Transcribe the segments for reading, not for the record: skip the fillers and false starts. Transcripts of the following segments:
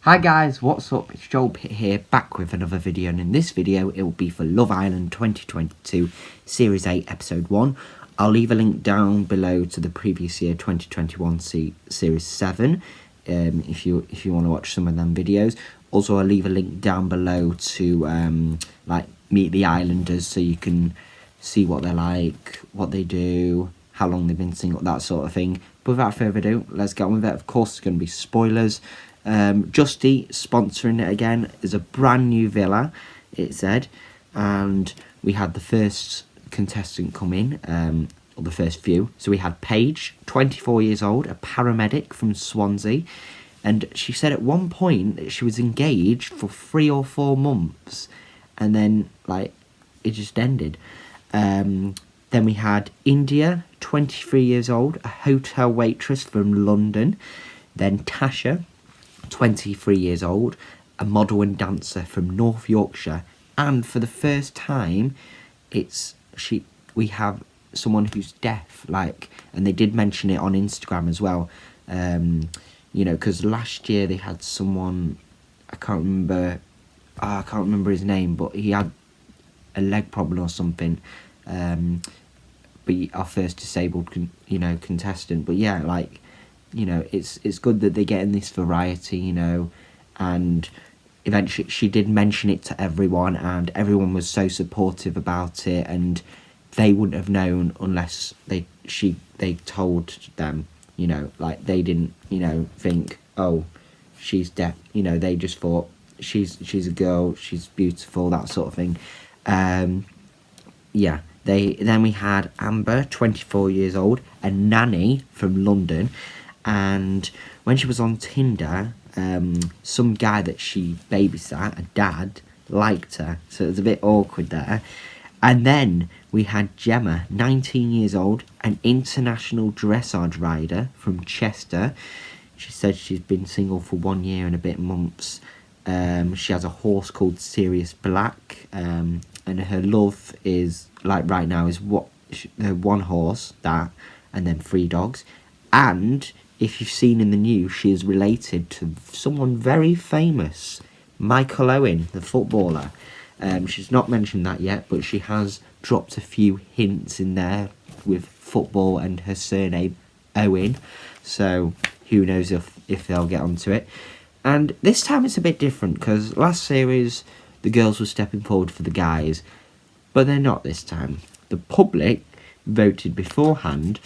Hi guys, what's up? It's Joel Pitt here, back with another video, and in this video it will be for Love Island 2022 Series 8 Episode 1. I'll leave a link down below to the previous year 2021 Series 7 if you want to watch some of them videos. Also, I'll leave a link down below to like Meet the Islanders, so you can see what they're like, what they do, how long they've been single, that sort of thing. But without further ado, let's get on with it. Of course, it's going to be spoilers. Just Eat sponsoring it again. Is a brand new villa, it said, and we had the first contestant come in, or the first few. So we had Paige, 24 years old, a paramedic from Swansea, and she said at one point that she was engaged for 3 or 4 months, and then like it just ended. Then we had India, 23 years old, a hotel waitress from London. Then Tasha, 23 years old, a model and dancer from North Yorkshire. And for the first time, we have someone who's deaf, and they did mention it on Instagram as well. You know, because last year they had someone, I can't remember his name, but he had a leg problem or something. But our first disabled contestant. But yeah, it's good that they're getting this variety, and eventually she did mention it to everyone, and everyone was so supportive about it, and they wouldn't have known unless they told them, they didn't, think, oh, she's deaf, they just thought she's a girl, she's beautiful, that sort of thing. Yeah. Then we had Amber, 24 years old, a nanny from London, and when she was on Tinder, some guy that she babysat, a dad, liked her, so it was a bit awkward there. And then we had Gemma, 19 years old, an international dressage rider from Chester. She said she's been single for 1 year and a bit months. She has a horse called Sirius Black, and her love is, right now, is her one horse, that, and then 3 dogs. And if you've seen in the news, she is related to someone very famous, Michael Owen, the footballer. She's not mentioned that yet, but she has dropped a few hints in there with football and her surname Owen. So who knows if they'll get onto it. And this time it's a bit different, because last series the girls were stepping forward for the guys, but they're not this time. The public voted beforehand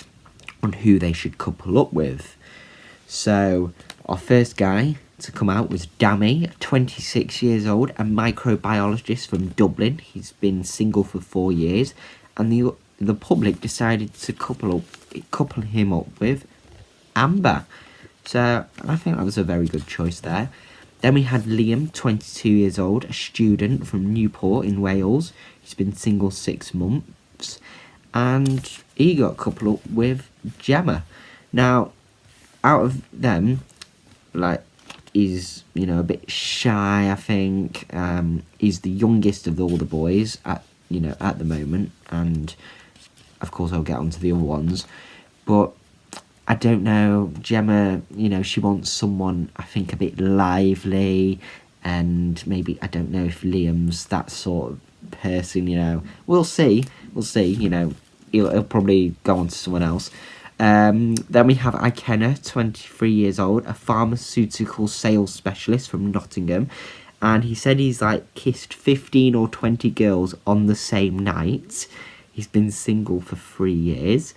on who they should couple up with. So our first guy to come out was Dammy, 26 years old, a microbiologist from Dublin. He's been single for 4 years, and the public decided to couple him up with Amber. So I think that was a very good choice there. Then we had Liam, 22 years old, a student from Newport in Wales. He's been single 6 months, and he got coupled up with Gemma. Now, out of them, he's, a bit shy, I think. He's the youngest of all the boys at the moment, and of course I'll get on to the other ones. But I don't know, Gemma, she wants someone, I think, a bit lively, and maybe, I don't know if Liam's that sort of person, We'll see, he'll probably go on to someone else. Then we have Ikenna, 23 years old, a pharmaceutical sales specialist from Nottingham, and he said he's, kissed 15 or 20 girls on the same night. He's been single for 3 years.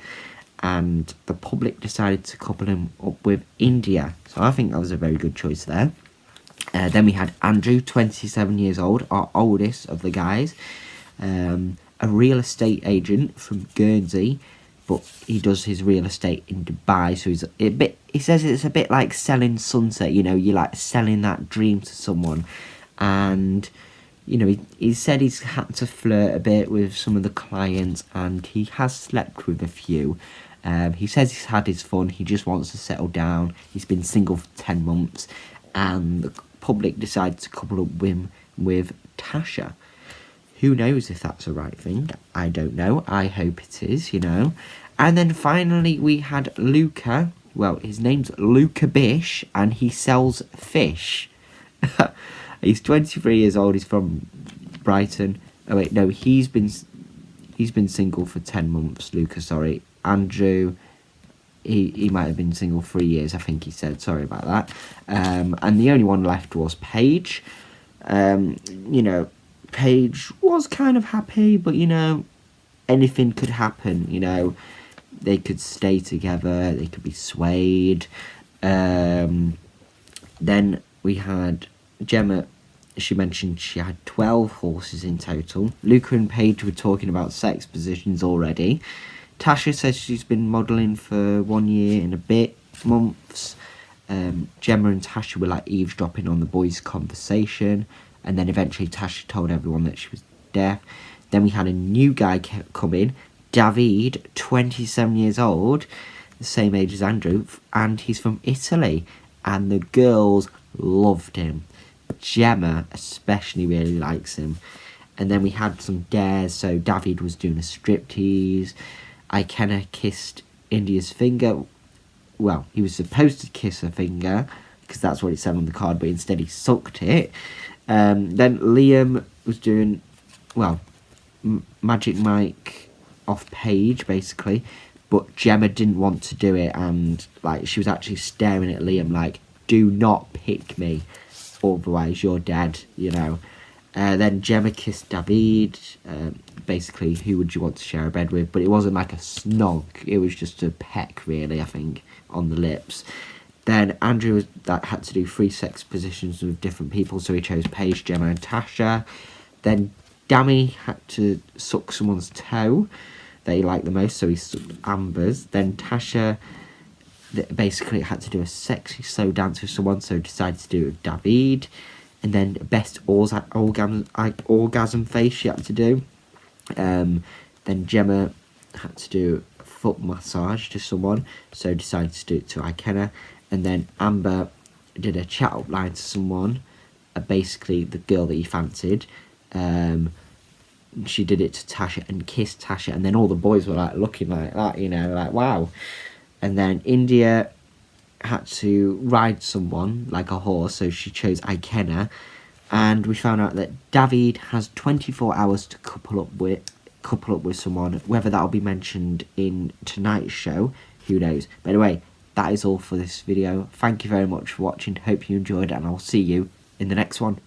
And the public decided to couple him up with India. So I think that was a very good choice there. Then we had Andrew, 27 years old, our oldest of the guys. A real estate agent from Guernsey, but he does his real estate in Dubai. So he says it's a bit like selling sunset, you're like selling that dream to someone. And he said he's had to flirt a bit with some of the clients, and he has slept with a few. He says he's had his fun, he just wants to settle down. He's been single for 10 months, and the public decided to couple up him with Tasha. Who knows if that's the right thing? I don't know. I hope it is, And then finally we had Luca. Well, his name's Luca Bish, and he sells fish. He's 23 years old. He's from Brighton. Oh wait, no, he's been single for 10 months. Lucas, sorry. Andrew, he might have been single 3 years. I think he said. Sorry about that. And the only one left was Paige. You know, Paige was kind of happy, but you know, anything could happen. You know, they could stay together. They could be swayed. Then we had Gemma. She mentioned she had 12 horses in total. Luca and Paige were talking about sex positions already. Tasha says she's been modelling for 1 year and a bit months. Gemma and Tasha were like eavesdropping on the boys' conversation, and then eventually Tasha told everyone that she was deaf. Then we had a new guy come in, David, 27 years old, the same age as Andrew, and he's from Italy, and the girls loved him. Gemma especially really likes him. And then we had some dares. So David was doing a striptease. Ikenna kissed India's finger. Well, he was supposed to kiss her finger because that's what it said on the card, but instead he sucked it. Then Liam was doing, well, Magic Mike off Paige basically, but Gemma didn't want to do it, and like she was actually staring at Liam like, do not pick me, otherwise you're dead, you know. Then Gemma kissed David, basically who would you want to share a bed with, but it wasn't like a snog, it was just a peck really, I think, on the lips. Then Andrew had to do 3 sex positions with different people, so he chose Paige, Gemma and Tasha. Then Dammy had to suck someone's toe that he liked the most, so he sucked Amber's. Then Tasha basically had to do a sexy slow dance with someone, so decided to do it with David. And then best orgasm face she had to do. Then Gemma had to do a foot massage to someone, so decided to do it to Ikenna. And then Amber did a chat up line to someone, basically the girl that he fancied. She did it to Tasha and kissed Tasha, and then all the boys were like looking like that, you know, like wow. And then India had to ride someone like a horse, so she chose Ikenna, and we found out that David has 24 hours to couple up with someone. Whether that'll be mentioned in tonight's show, who knows. But anyway, that is all for this video. Thank you very much for watching. Hope you enjoyed it, and I'll see you in the next one.